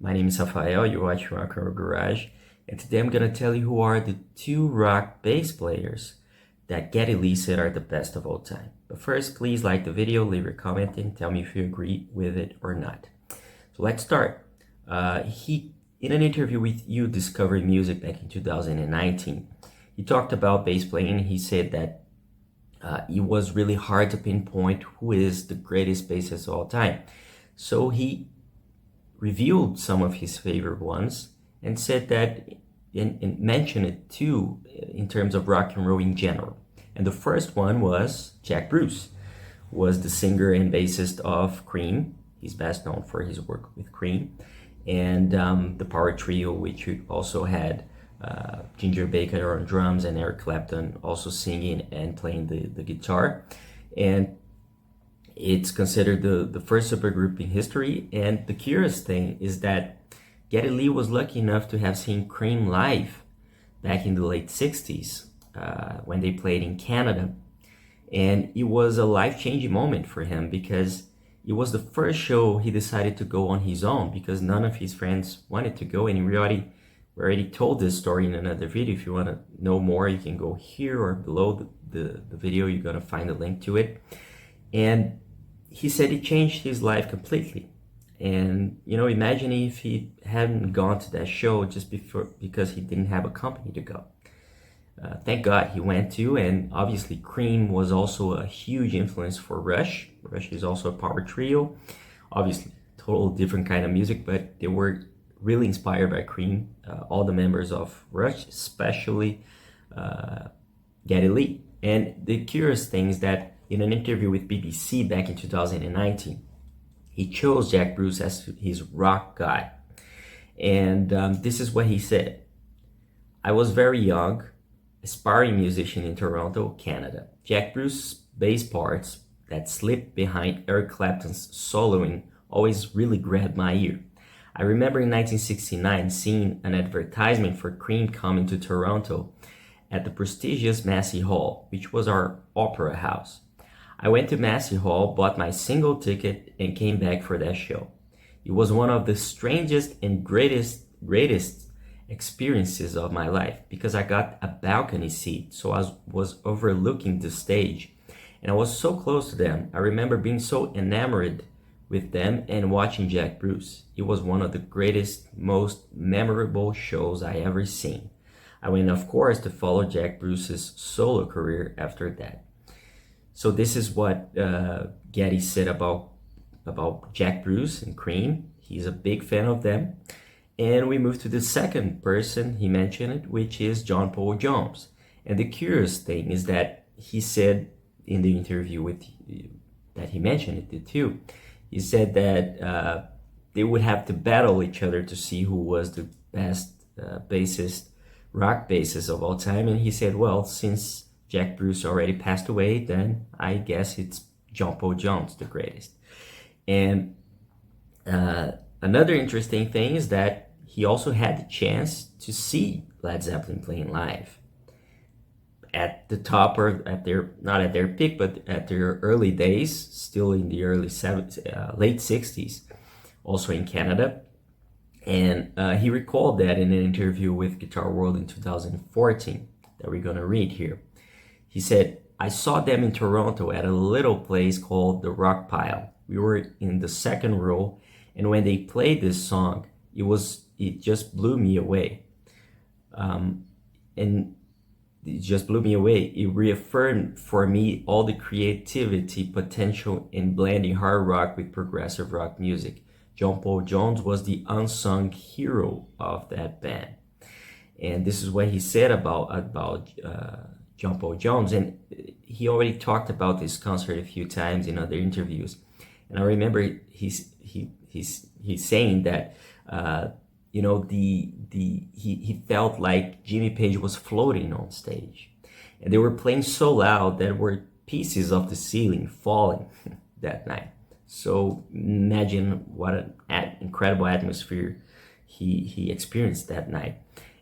My name is Rafael, you're watching Rock and Roll Garage, and today I'm going to tell you who are the two rock bass players that Geddy Lee said are the best of all time. But first, please like the video, leave a comment, and tell me if you agree with it or not. So let's start. In an interview with You Discovery Music back in 2019, he talked about bass playing. He said that it was really hard to pinpoint who is the greatest bassist of all time. So he revealed some of his favorite ones and said that and mentioned it too in terms of rock and roll in general. And the first one was Jack Bruce, was the singer and bassist of Cream. He's best known for his work with Cream and the Power Trio, which also had Ginger Baker on drums and Eric Clapton also singing and playing the guitar. And it's considered the first supergroup in history. And the curious thing is that Geddy Lee was lucky enough to have seen Cream live back in the late 60s when they played in Canada. And it was a life-changing moment for him because it was the first show he decided to go on his own because none of his friends wanted to go. And we already told this story in another video. If you want to know more, you can go here or below the video. You're going to find a link to it. And he said it changed his life completely. And, imagine if he hadn't gone to that show just because he didn't have a company to go. Thank God he went to, and obviously Cream was also a huge influence for Rush. Rush is also a power trio. Obviously, total different kind of music, but they were really inspired by Cream. All the members of Rush, especially Geddy Lee. And the curious thing is that in an interview with BBC back in 2019, he chose Jack Bruce as his rock guy. And this is what he said. I was very young, aspiring musician in Toronto, Canada. Jack Bruce's bass parts that slipped behind Eric Clapton's soloing always really grabbed my ear. I remember in 1969 seeing an advertisement for Cream coming to Toronto at the prestigious Massey Hall, which was our opera house. I went to Massey Hall, bought my single ticket, and came back for that show. It was one of the strangest and greatest experiences of my life because I got a balcony seat, so I was overlooking the stage, and I was so close to them. I remember being so enamored with them and watching Jack Bruce. It was one of the greatest, most memorable shows I ever seen. I went, of course, to follow Jack Bruce's solo career after that. So this is what Geddy said about Jack Bruce and Cream. He's a big fan of them. And we move to the second person, he mentioned it, which is John Paul Jones. And the curious thing is that he said in the interview that he mentioned it too, he said that they would have to battle each other to see who was the best rock bassist of all time. And he said, well, since Jack Bruce already passed away, then I guess it's John Paul Jones, the greatest. And another interesting thing is that he also had the chance to see Led Zeppelin playing live at the top, or not at their peak, but at their early days, still in the late 60s, also in Canada. And he recalled that in an interview with Guitar World in 2014 that we're going to read here. He said, I saw them in Toronto at a little place called the Rock Pile. We were in the second row, and when they played this song, it just blew me away. And it just blew me away. It reaffirmed for me all the creativity potential in blending hard rock with progressive rock music. John Paul Jones was the unsung hero of that band. And this is what he said about John Paul Jones. And he already talked about this concert a few times in other interviews. And I remember he's saying that he felt like Jimmy Page was floating on stage, and they were playing so loud that were pieces of the ceiling falling that night. So imagine what an incredible atmosphere he experienced that night.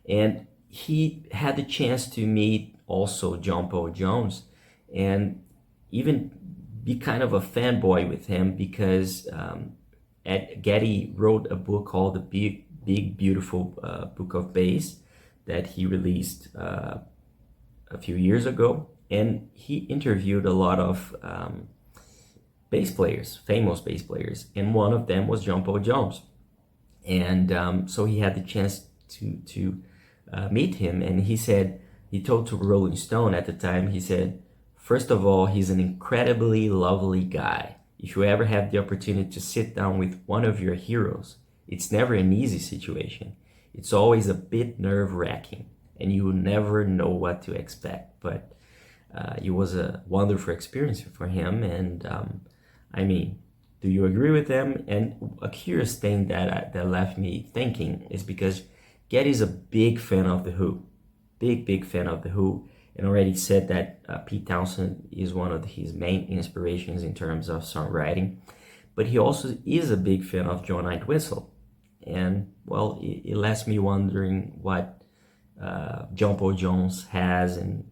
And he had the chance to meet also John Paul Jones and even be kind of a fanboy with him because Geddy wrote a book called The Big Beautiful Book of Bass that he released a few years ago, and he interviewed a lot of bass players, famous bass players, and one of them was John Paul Jones. And so he had the chance to meet him, and he told to Rolling Stone at the time, he said, first of all, he's an incredibly lovely guy. If you ever have the opportunity to sit down with one of your heroes, it's never an easy situation. It's always a bit nerve-wracking, and you will never know what to expect. But it was a wonderful experience for him, and I mean, do you agree with them? And a curious thing that left me thinking is because Geddy's a big fan of The Who. Big fan of The Who. And already said that Pete Townsend is one of his main inspirations in terms of songwriting. But he also is a big fan of John Entwistle. And, well, it left me wondering what John Paul Jones has, and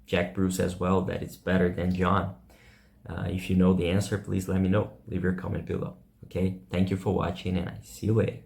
Jack Bruce as well, that it's better than John. If you know the answer, please let me know. Leave your comment below. Okay, thank you for watching, and I see you later.